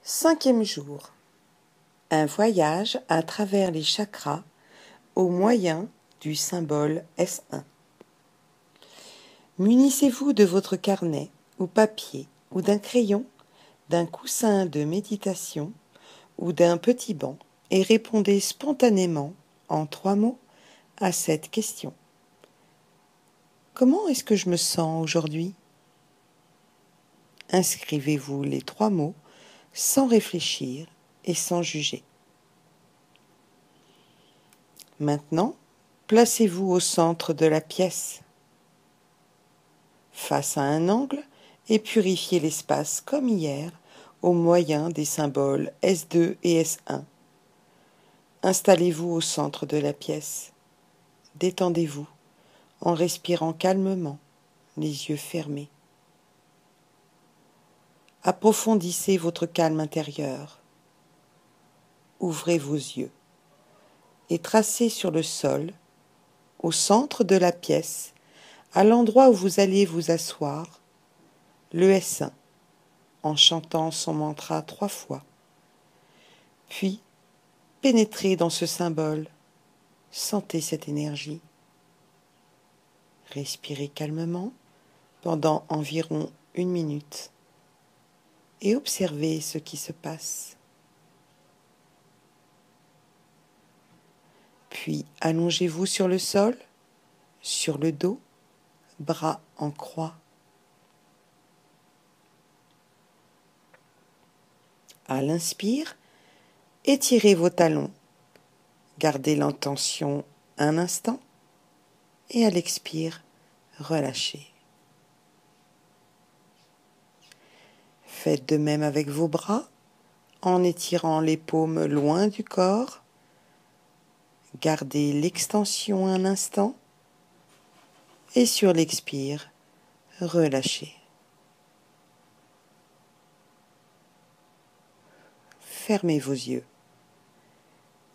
5e jour. Un voyage à travers les chakras au moyen du symbole S1. Munissez-vous de votre carnet ou papier ou d'un crayon, d'un coussin de méditation ou d'un petit banc et répondez spontanément en 3 mots à cette question. Comment est-ce que je me sens aujourd'hui ? Inscrivez-vous les 3 mots sans réfléchir et sans juger. Maintenant, placez-vous au centre de la pièce, face à un angle, et purifiez l'espace comme hier au moyen des symboles S2 et S1. Installez-vous au centre de la pièce. Détendez-vous en respirant calmement, les yeux fermés. Approfondissez votre calme intérieur. Ouvrez vos yeux et tracez sur le sol, au centre de la pièce, à l'endroit où vous allez vous asseoir, le S1, en chantant son mantra 3 fois. Puis, pénétrez dans ce symbole, sentez cette énergie. Respirez calmement pendant environ 1 minute et observez ce qui se passe. Puis, allongez-vous sur le sol, sur le dos, bras en croix. À l'inspire, étirez vos talons, gardez l'intention un instant et à l'expire, relâchez. Faites de même avec vos bras en étirant les paumes loin du corps. Gardez l'extension un instant et sur l'expire, relâchez. Fermez vos yeux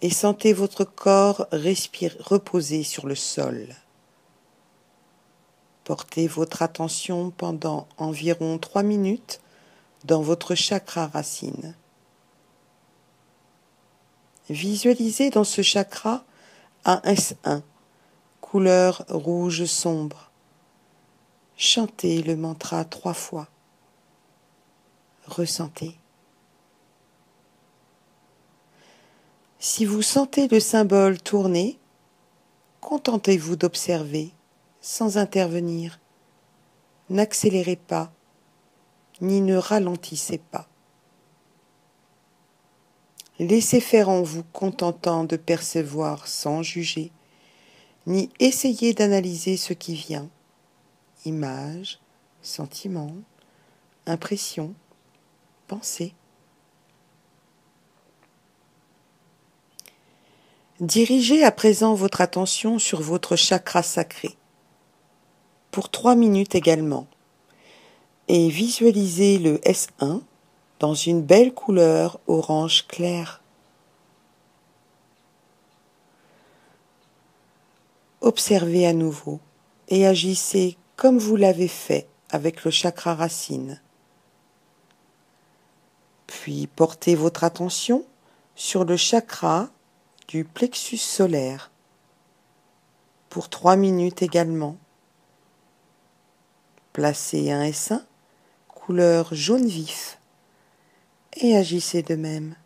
et sentez votre corps reposer sur le sol. Portez votre attention pendant environ 3 minutes dans votre chakra racine. Visualisez dans ce chakra un S1, couleur rouge sombre. Chantez le mantra 3 fois. Ressentez. Si vous sentez le symbole tourner, contentez-vous d'observer sans intervenir. N'accélérez pas, ni ne ralentissez pas. Laissez faire en vous contentant de percevoir sans juger, ni essayer d'analyser ce qui vient. Images, sentiments, impressions, pensées. Dirigez à présent votre attention sur votre chakra sacré, pour 3 minutes également, et visualisez le S1 dans une belle couleur orange clair. Observez à nouveau et agissez comme vous l'avez fait avec le chakra racine. Puis portez votre attention sur le chakra du plexus solaire pour 3 minutes également. Placez un S1 couleur jaune vif et agissez de même.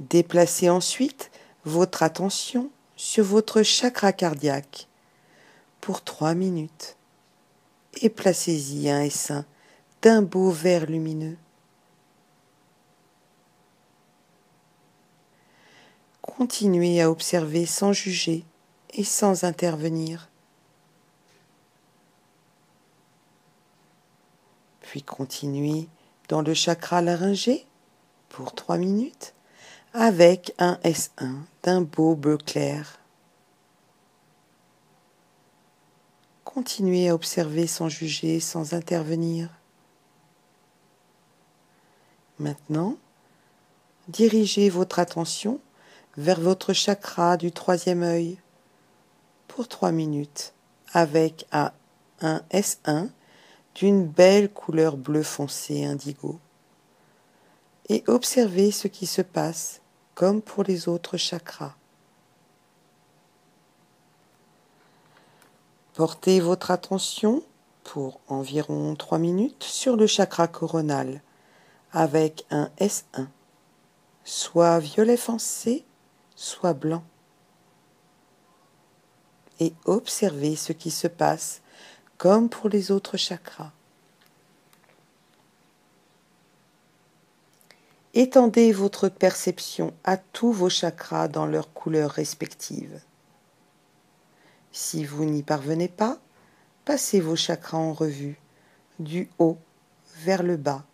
Déplacez ensuite votre attention sur votre chakra cardiaque pour 3 minutes et placez-y un S1 d'un beau vert lumineux. Continuez à observer sans juger et sans intervenir. Puis continuez dans le chakra laryngé pour 3 minutes avec un S1 d'un beau bleu clair. Continuez à observer sans juger, sans intervenir. Maintenant, dirigez votre attention vers votre chakra du 3e œil pour 3 minutes avec un S1 d'une belle couleur bleu foncé indigo et observez ce qui se passe comme pour les autres chakras. Portez votre attention pour environ 3 minutes sur le chakra coronal avec un S1, soit violet foncé, soit blanc. Et observez ce qui se passe comme pour les autres chakras. Étendez votre perception à tous vos chakras dans leurs couleurs respectives. Si vous n'y parvenez pas, passez vos chakras en revue, du haut vers le bas,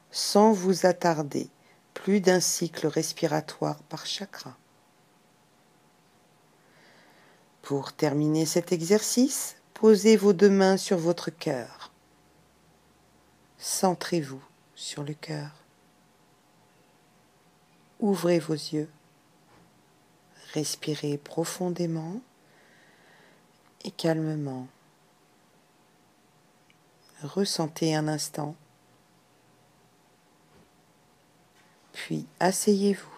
sans vous attarder, plus d'un cycle respiratoire par chakra. Pour terminer cet exercice, posez vos 2 mains sur votre cœur. Centrez-vous sur le cœur. Ouvrez vos yeux. Respirez profondément et calmement. Ressentez un instant. Puis asseyez-vous.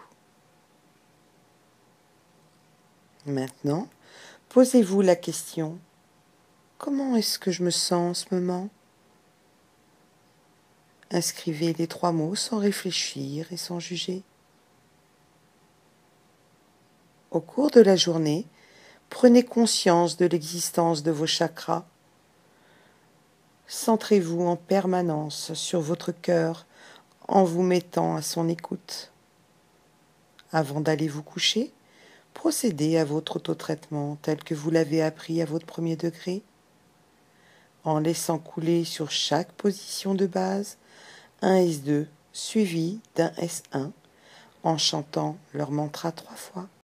Maintenant, posez-vous la question: comment est-ce que je me sens en ce moment? Inscrivez les 3 mots sans réfléchir et sans juger. Au cours de la journée, prenez conscience de l'existence de vos chakras. Centrez-vous en permanence sur votre cœur en vous mettant à son écoute. Avant d'aller vous coucher, procédez à votre autotraitement tel que vous l'avez appris à votre premier degré, en laissant couler sur chaque position de base un S2 suivi d'un S1, en chantant leur mantra 3 fois.